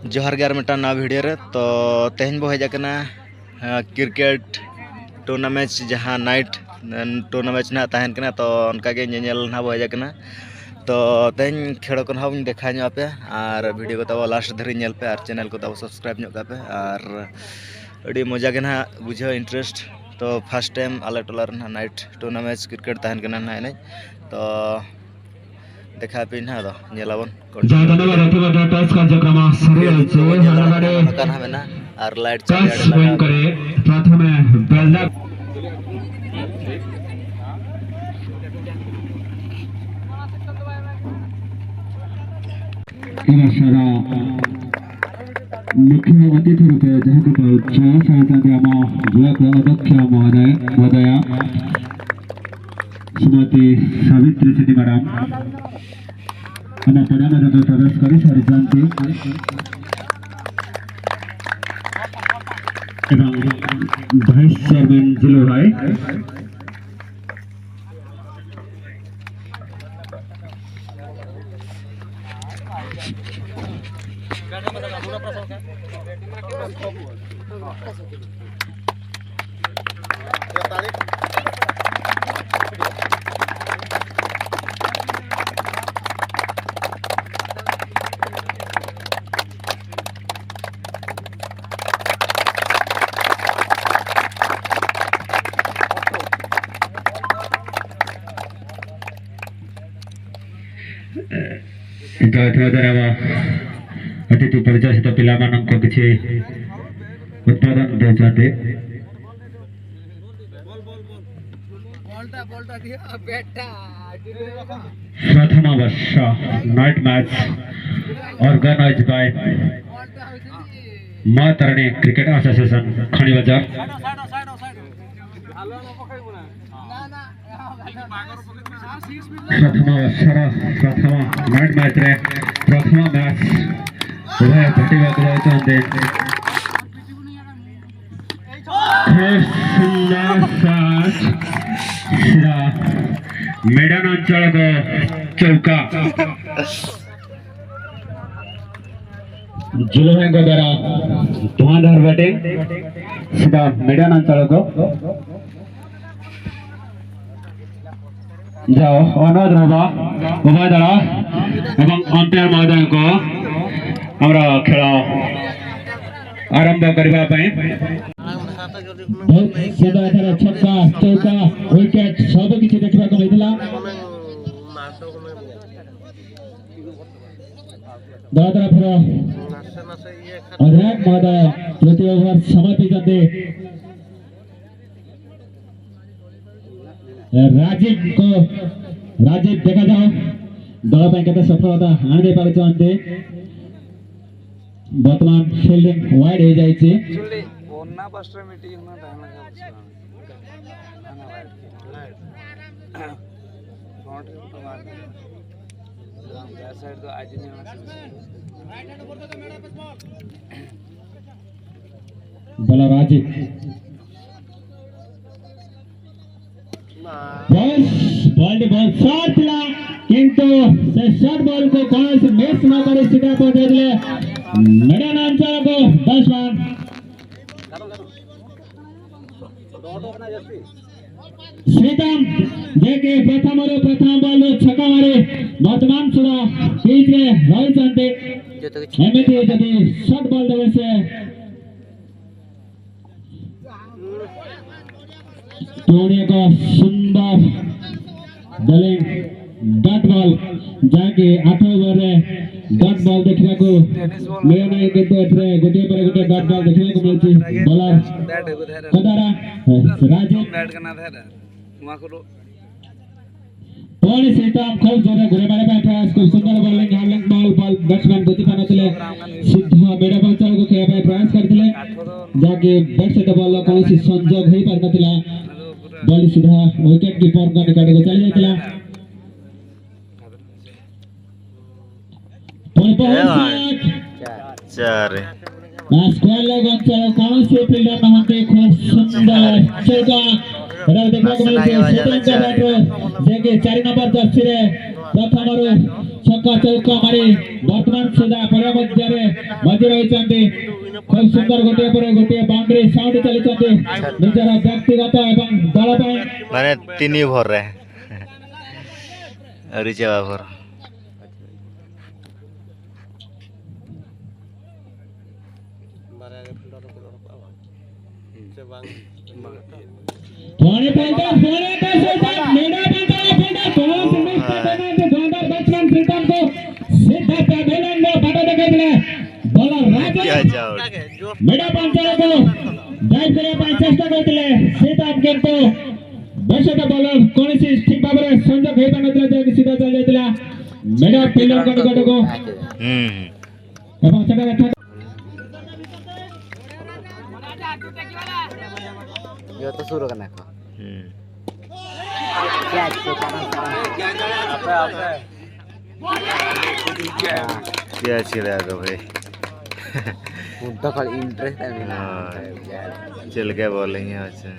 जोहार गे मिट्टा नवा वीडियो रे तो तेहन बो हजना क्रिकेट टूर्नामेंट जहाँ नाइट टूर्नामेंट ना तहन कना तो उनका नेल ना बो हजना तो तेहन खेल को ना देखा पे और वीडियो को तब लास्ट धरी नेल पे और चैनल को तब सब्सक्राइब पे और अड़ी मजा के ना बुझे इंटरेस्ट तो फर्स्ट टाइम आले टोला ना नाइट टूर्नामेंट क्रिकेट तहन कना ना एने तो देखा पे ना दो नेलाबन और लाइट मुख्य अतिथि रूपे अध्यक्ष महोदय श्रीमती सावित्री सिटी मैडम हम प्रधान प्रवेश कर सारी भाइस चेयरमैन जिलो भाई अतिथि परिचय पिला किसी उत्पादन देते प्रथम वर्ष नाइट मैच ऑर्गेनाइज बाय मां तारिणी क्रिकेट एसोसिएशन खणी बाजार प्रथम नाइट मैच रे प्रथम मैच उभय घटिया जाते मैदान अंचल को चौका जिले द्वारा धुआंधार बैटिंग सीधा मैदान अंचल को जाओ अनुरोध रहा उभय दल एवं अंपायर महोदय को हमारा खेल आरंभ करने छक्का चौका विकेट सब किसी देखा मिलता अधिनायक महोदय तृतीय ओवर समाप्ति राजीव देखा जाओ दल पे सफलता आने पारे बर्तमान फील्डिंग वाइड हो जाए बला राजीव बॉल शॉट ला किंतु से शॉट बॉल को कौन से मिस ना करे सीधा पर दे दिले मैदान अंचल को 10 रन श्रीतम जेके प्रथम बॉल छक्का मारे वर्तमान सुधा पिच रे रही चंते एमिति जदी शॉट बॉल देवे से टोनी को सुंदर बॉलिंग डॉट बॉल जाके 8 ओवर रे डॉट बॉल देखने को मिले नहीं किंतु एथरे गोटे पर गोटे डॉट बॉल देखने को मिलची बॉलर कदारा राजीव बैट करना था वहां को टोनी सीताम खूब जोरे घुरे मारे बैठा इसको सुंदर बॉलिंग हैंडलिंग बॉल बैट्समैन गति पानथिले सीधा बेड़ा पर चल को खेल प्रयास करथिले जाके बैट से बॉल कौन सी संजोग हेई पारनथिला बॉल सीधा विकेट कीपर का निकट को चल जाइतिला चार स्क्वायर लेग अंचल कौन से फील्डर नहते खूब सुंदर चौका रल देखा को मिलते सुतन का बैटर जेके 4 नंबर जर्सी रे प्रथम रो छक्का चौका मारी वर्तमान सुधा पड़े मध्य रही खूब सुंदर गोटे पर गोटे बाउंड्री साउंड चली निजर व्यक्तिगत एवं दल माने 3 ओवर रे रिचा ओवर थोड़े पंटा सहित मेडा पंटा पंटा कौन से देना तो जोरदार बैट्समैन प्रीतम को सीधा पैवेलियन में बड़ा देखे बॉलर क्या राजा जाओ मेडा पंटा को डाइव करे ପାଇଁ ଚେଷ୍ଟା କରିଥିଲେ सीधा କିନ୍ତୁ ବୈଶିଷ୍ଠ ବଲର କୌଣସି ଠିକ ଭାବରେ ସଂଯୋଗ ହେଇ ପାରୁନଥିଲା ଯେ ସିଧା ଚାଲି ଯାଇଥିଲା मेडा ଫିଲ୍ଡର ନିକଟକୁ ଏବଂ ସେଟା यो तो शुरू करना को क्या क्या चिरा को भाई मुद्दा खाली इंटरेस्ट है चल के बॉलिंग है अच्छा